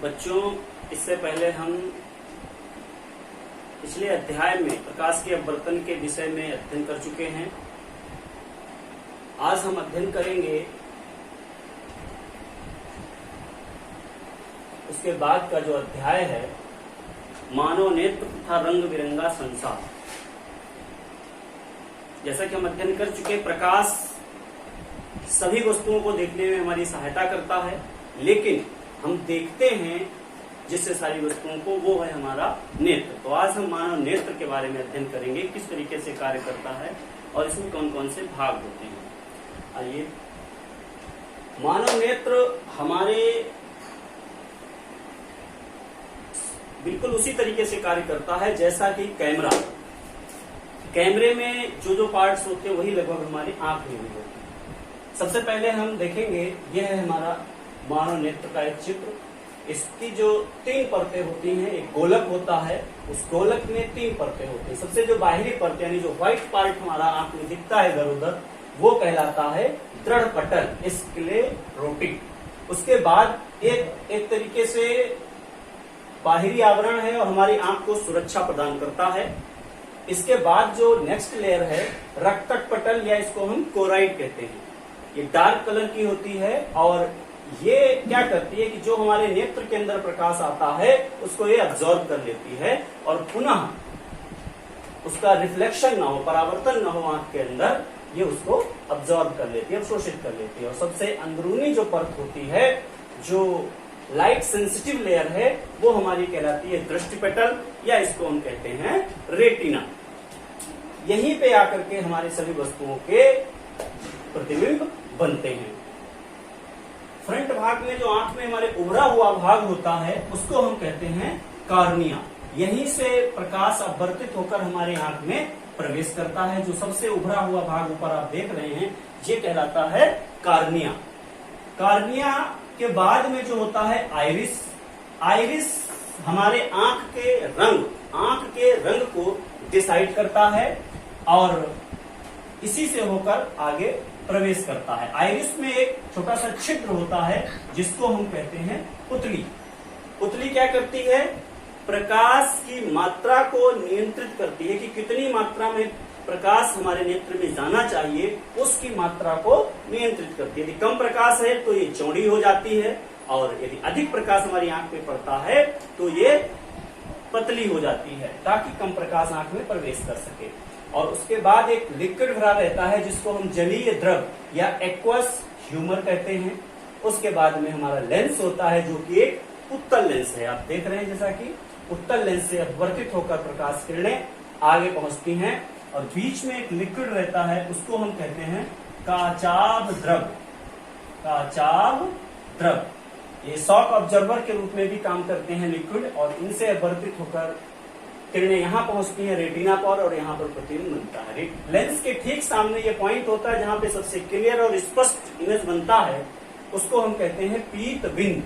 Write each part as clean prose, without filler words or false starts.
बच्चों, इससे पहले हम पिछले अध्याय में प्रकाश के अपवर्तन के विषय में अध्ययन कर चुके हैं। आज हम अध्ययन करेंगे उसके बाद का जो अध्याय है, मानव नेत्र तथा रंग बिरंगा संसार। जैसा कि हम अध्ययन कर चुके, प्रकाश सभी वस्तुओं को देखने में हमारी सहायता करता है, लेकिन हम देखते हैं जिससे सारी वस्तुओं को, वो है हमारा नेत्र। तो आज हम मानव नेत्र के बारे में अध्ययन करेंगे, किस तरीके से कार्य करता है और इसमें कौन कौन से भाग होते हैं। आइए, मानव नेत्र हमारे बिल्कुल उसी तरीके से कार्य करता है जैसा कि कैमरे में जो पार्ट्स होते हैं वही लगभग हमारी आंख में भी होते हैं। सबसे पहले हम देखेंगे, यह है हमारा मानव नेत्र का एक चित्र। इसकी जो 3 परतें होती हैं, एक गोलक होता है, उस गोलक में 3 परतें होती हैं। सबसे जो बाहरी परत यानी जो व्हाइट पार्ट हमारा आंख में दिखता है इधर उधर, वो कहलाता है दृढ़ पटल, स्क्लेरोटिक। उसके बाद एक तरीके से बाहरी आवरण है और हमारी आंख को सुरक्षा प्रदान करता है। इसके बाद जो नेक्स्ट लेयर है, रक्तक पटल, या इसको हम कोराइड कहते हैं। ये डार्क कलर की होती है और ये क्या करती है कि जो हमारे नेत्र के अंदर प्रकाश आता है उसको ये अब्जॉर्ब कर लेती है और पुनः उसका रिफ्लेक्शन ना हो, परावर्तन ना हो आंख के अंदर, ये उसको अब्जॉर्ब कर लेती है, अवशोषित कर लेती है। और सबसे अंदरूनी जो परत होती है, जो लाइट सेंसिटिव लेयर है, वो हमारी कहलाती है दृष्टि पटल, या इसको हम कहते हैं रेटिना। यहीं पे आकर के हमारे सभी वस्तुओं के प्रतिबिंब बनते हैं। फ्रंट भाग में जो आंख में हमारे उभरा हुआ भाग होता है उसको हम कहते हैं कार्निया। यहीं से प्रकाश अपवर्तित होकर हमारे आंख में प्रवेश करता है। जो सबसे उभरा हुआ भाग ऊपर आप देख रहे हैं, ये कहलाता है कार्निया। कार्निया के बाद में जो होता है आइरिस। आइरिस हमारे आंख के रंग को डिसाइड करता है और इसी से होकर आगे प्रवेश करता है। आइरिस में एक छोटा सा छिद्र होता है जिसको हम कहते हैं पुतली। पुतली क्या करती है? प्रकाश की मात्रा को नियंत्रित करती है कि कितनी मात्रा में प्रकाश हमारे नेत्र में जाना चाहिए, उसकी मात्रा को नियंत्रित करती है। यदि कम प्रकाश है तो ये चौड़ी हो जाती है, और यदि अधिक प्रकाश हमारी आंख में पड़ता है तो ये पतली हो जाती है, ताकि कम प्रकाश आंख में प्रवेश कर सके। और उसके बाद एक लिक्विड भरा रहता है जिसको हम जलीय द्रव या एक्वस ह्यूमर कहते हैं। उसके बाद में हमारा लेंस होता है, जो कि एक उत्तल लेंस है। आप देख रहे हैं जैसा कि उत्तल लेंस से अपवर्तित होकर प्रकाश किरणें आगे पहुंचती हैं, और बीच में एक लिक्विड रहता है, उसको हम कहते हैं काचाभ द्रव। काचाभ द्रव ये शॉक ऑब्जर्वर के रूप में भी काम करते हैं लिक्विड, और इनसे अपवर्तित होकर किरणें यहाँ पहुंचती है रेटिना पर, और यहाँ पर प्रतिबिंब बनता है। लेंस के ठीक सामने ये पॉइंट होता है जहां पे सबसे क्लियर और स्पष्ट इमेज बनता है, उसको हम कहते हैं पीत बिंदु।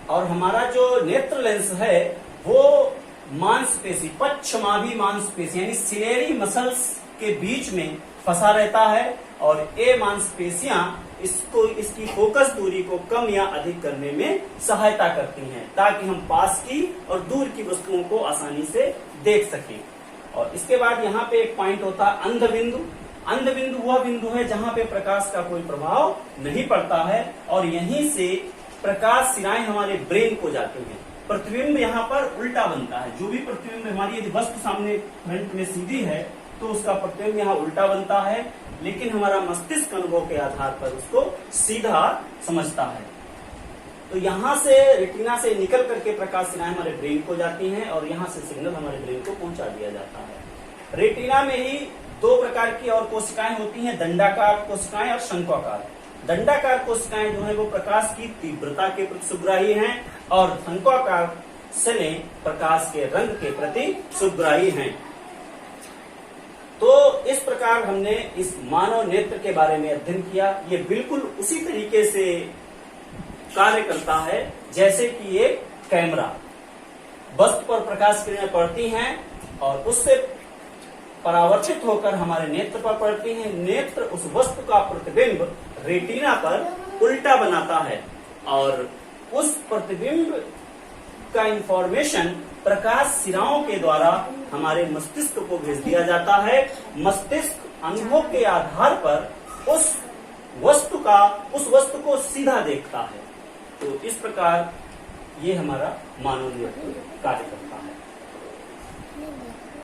और हमारा जो नेत्र लेंस है वो मांसपेशी, पश्चमाभी मांसपेशी यानी सिलेरी मसल्स के बीच में फंसा रहता है, और ये मांसपेशियां इसकी फोकस दूरी को कम या अधिक करने में सहायता करती हैं, ताकि हम पास की और दूर की वस्तुओं को आसानी से देख सकें। और इसके बाद यहाँ पे एक पॉइंट होता है अंधबिंदु। अंधबिंदु वह बिंदु है जहाँ पे प्रकाश का कोई प्रभाव नहीं पड़ता है, और यहीं से प्रकाश सिराएं हमारे ब्रेन को जाते हैं। प्रतिबिंब यहाँ पर उल्टा बनता है। जो भी प्रतिबिंब हमारी यदि वस्तु सामने फ्रंट में सीधी है तो उसका प्रतिबिंब यहाँ उल्टा बनता है, लेकिन हमारा मस्तिष्क अनुभव के आधार पर उसको सीधा समझता है। तो यहाँ से रेटिना से निकल करके प्रकाश सिराएं हमारे ब्रेन को जाती हैं, और यहाँ से सिग्नल हमारे ब्रेन को पहुंचा दिया जाता है। रेटिना में ही 2 प्रकार की और कोशिकाएं होती हैं, दंडाकार कोशिकाएं और शंक्वाकार। दंडाकार कोशिकाएं जो है वो प्रकाश की तीव्रता के प्रति सुग्राही हैं, और शंक्वाकार सेलें प्रकाश के रंग के प्रति सुग्राही हैं। तो इस प्रकार हमने इस मानव नेत्र के बारे में अध्ययन किया। ये बिल्कुल उसी तरीके से कार्य करता है जैसे कि एक कैमरा। वस्तु पर प्रकाश किरणें पड़ती हैं और उससे परावर्तित होकर हमारे नेत्र पर पड़ती हैं। नेत्र उस वस्तु का प्रतिबिंब रेटिना पर उल्टा बनाता है और उस प्रतिबिंब का इंफॉर्मेशन प्रकाश सिराओं के द्वारा हमारे मस्तिष्क को भेज दिया जाता है। मस्तिष्क अनुभव के आधार पर उस वस्तु को सीधा देखता है। तो इस प्रकार ये हमारा मानव नेत्र कार्य करता है।